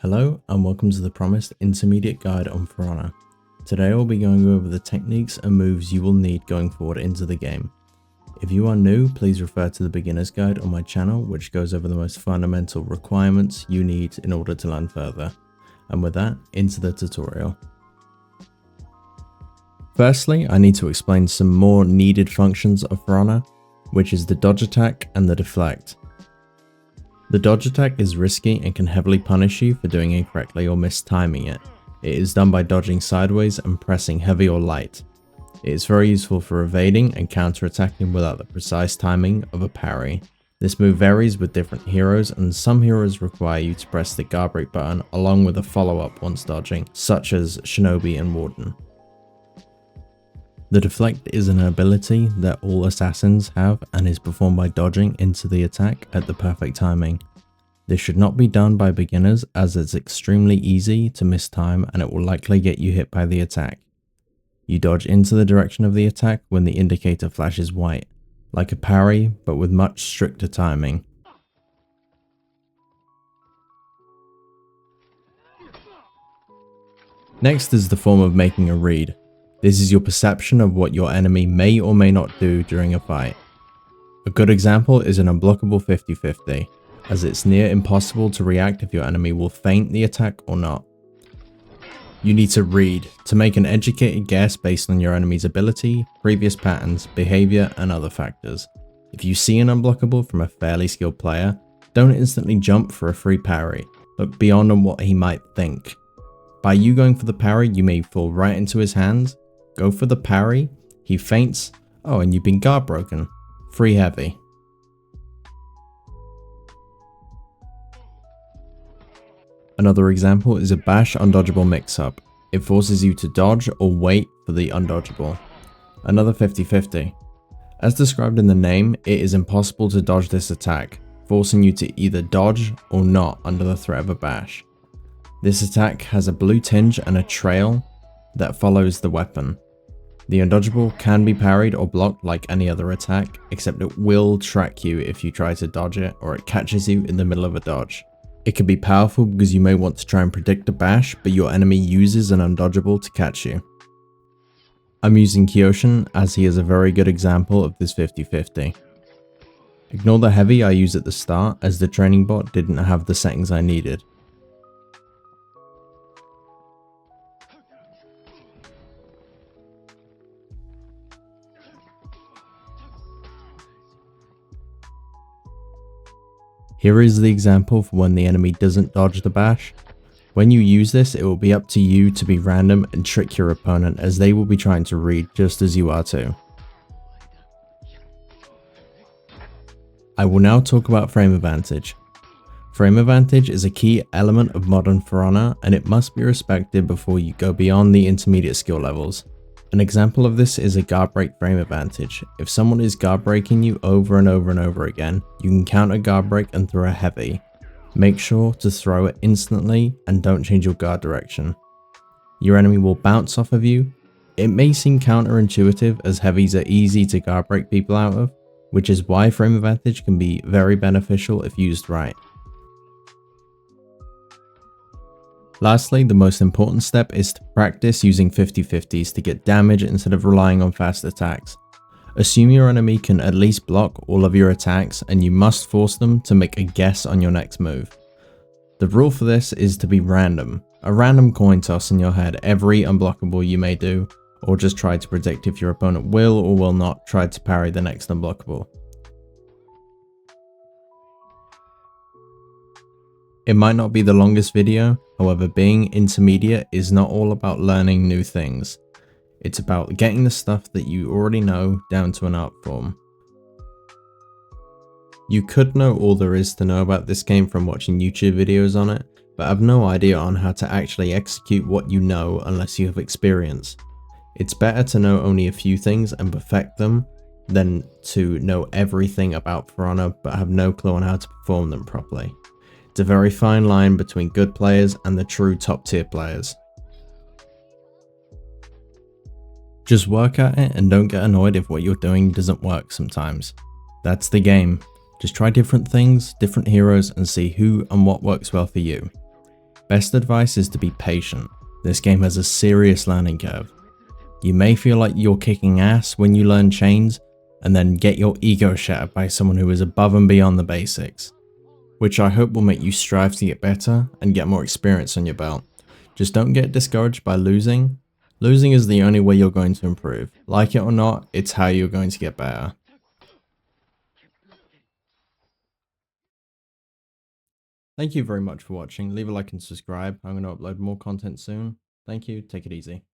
Hello and welcome to the promised intermediate guide on For Honor. Today I'll be going over the techniques and moves you will need going forward into the game. If you are new, please refer to the beginner's guide on my channel, which goes over the most fundamental requirements you need in order to learn further. And with that, into the tutorial. Firstly, I need to explain some more needed functions of For Honor, which is the dodge attack and the deflect. The dodge attack is risky and can heavily punish you for doing incorrectly or mistiming it. It is done by dodging sideways and pressing heavy or light. It is very useful for evading and counter-attacking without the precise timing of a parry. This move varies with different heroes, and some heroes require you to press the guard break button along with a follow-up once dodging, such as Shinobi and Warden. The deflect is an ability that all assassins have and is performed by dodging into the attack at the perfect timing. This should not be done by beginners as it's extremely easy to mistime and it will likely get you hit by the attack. You dodge into the direction of the attack when the indicator flashes white, like a parry but with much stricter timing. Next is the form of making a read. This is your perception of what your enemy may or may not do during a fight. A good example is an unblockable 50-50, as it's near impossible to react if your enemy will feint the attack or not. You need to read to make an educated guess based on your enemy's ability, previous patterns, behavior, and other factors. If you see an unblockable from a fairly skilled player, don't instantly jump for a free parry. Look beyond on what he might think. By you going for the parry, you may fall right into his hands. Go for the parry, he feints, oh, and you've been guard broken. Free heavy. Another example is a bash undodgeable mix-up. It forces you to dodge or wait for the undodgeable. Another 50-50. As described in the name, it is impossible to dodge this attack, forcing you to either dodge or not under the threat of a bash. This attack has a blue tinge and a trail that follows the weapon. The undodgeable can be parried or blocked like any other attack, except it will track you if you try to dodge it or it catches you in the middle of a dodge. It can be powerful because you may want to try and predict a bash, but your enemy uses an undodgeable to catch you. I'm using Kyoshin as he is a very good example of this 50-50. Ignore the heavy I use at the start as the training bot didn't have the settings I needed. Here is the example for when the enemy doesn't dodge the bash. When you use this, it will be up to you to be random and trick your opponent as they will be trying to read just as you are too. I will now talk about frame advantage. Frame advantage is a key element of modern For Honor and it must be respected before you go beyond the intermediate skill levels. An example of this is a guard break frame advantage. If someone is guard breaking you over and over and over again, you can counter guard break and throw a heavy. Make sure to throw it instantly and don't change your guard direction. Your enemy will bounce off of you. It may seem counterintuitive as heavies are easy to guard break people out of, which is why frame advantage can be very beneficial if used right. Lastly, the most important step is to practice using 50-50s to get damage instead of relying on fast attacks. Assume your enemy can at least block all of your attacks and you must force them to make a guess on your next move. The rule for this is to be random. A random coin toss in your head every unblockable you may do, or just try to predict if your opponent will or will not try to parry the next unblockable. It might not be the longest video, however being intermediate is not all about learning new things. It's about getting the stuff that you already know down to an art form. You could know all there is to know about this game from watching YouTube videos on it, but have no idea on how to actually execute what you know unless you have experience. It's better to know only a few things and perfect them than to know everything about For Honor but have no clue on how to perform them properly. It's a very fine line between good players and the true top tier players. Just work at it and don't get annoyed if what you're doing doesn't work sometimes. That's the game. Just try different things, different heroes and see who and what works well for you. Best advice is to be patient. This game has a serious learning curve. You may feel like you're kicking ass when you learn chains, and then get your ego shattered by someone who is above and beyond the basics, which I hope will make you strive to get better and get more experience on your belt. Just don't get discouraged by losing. Losing is the only way you're going to improve. Like it or not, it's how you're going to get better. Thank you very much for watching. Leave a like and subscribe. I'm going to upload more content soon. Thank you. Take it easy.